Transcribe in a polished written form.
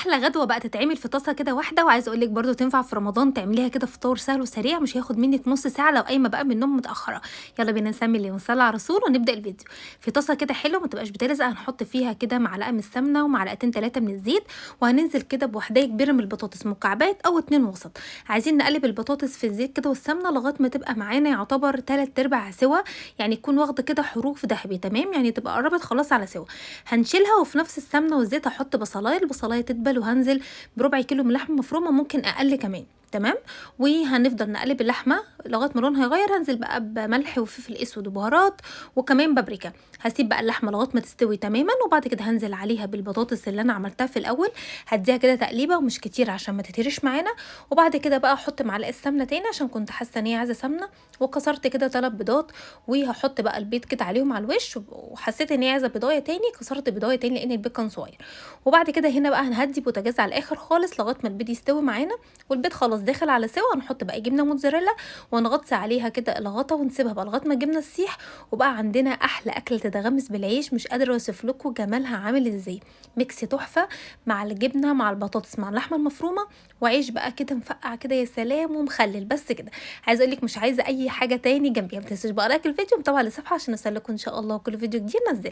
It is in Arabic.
احلى غدوه بقى تتعمل في طاسه كده واحده، وعايزه اقول لك برده تنفع في رمضان تعمليها كده فطار سهل وسريع، مش هياخد منك نص ساعه لو قايمه بقى من النوم متاخره. يلا بينا نسمي الله ونصلي على الرسول ونبدا الفيديو. في طاسه كده حلوه ما تبقاش بتلزق، هنحط فيها كده معلقه من السمنه ومعلقتين 3 من الزيت، وهننزل كده بوحدايه كبيره من البطاطس مكعبات او 2 وسط. عايزين نقلب البطاطس في الزيت كده والسمنه لغايه ما تبقى معانا يعتبر 3 ارباع سوا، يعني يكون واخده كده حروف ذهبي تمام، يعني تبقى قربت خلاص على سوا. هنشيلها وفي نفس السمنه والزيت هحط بصلايه، البصلايه تدبل، وهنزل بربع كيلو من لحمه مفرومه، ممكن اقل كمان. تمام. وهنفضل نقلب اللحمه لغايه ما لونها يغير، هنزل بقى بملح وفلفل اسود وبهارات وكمان بابريكا. هسيب بقى اللحمه لغايه ما تستوي تماما، وبعد كده هنزل عليها بالبطاطس اللي انا عملتها في الاول، هديها كده تقليبه ومش كتير عشان ما تتهرش معانا. وبعد كده بقى احط معلقه سمنه تاني عشان كنت حاسه ان هي عايزه سمنه، وكسرت كده 3 بيضات، وهحط بقى البيض كده عليهم على الوش، وحسيت ان هي عايزه بيضايه تاني كسرت بيضايه تاني لان البيض كان صغير. وبعد كده هنا بقى هنهدي بوتاجاز على الاخر خالص لغايه ما البيض يستوي معانا، والبيض خلاص داخل على سوا. هنحط بقى جبنه موتزاريلا ونغطي عليها كده الغطا ونسيبها بقى لغايه ما الجبنه تسيح، وبقى عندنا احلى اكله تتغمس بالعيش. مش قادره اوصف لكم جمالها عامل ازاي، ميكس تحفه مع الجبنه مع البطاطس مع اللحمه المفرومه، وعيش بقى كده مفقع كده يا سلام ومخلل. بس كده عايزه اقول لك مش عايزه اي حاجه تاني جنبيها. ما تنسوش بقى لايك الفيديو ومتابعه للصفحه عشان اوصلكم ان شاء الله كل فيديو جديد نزله.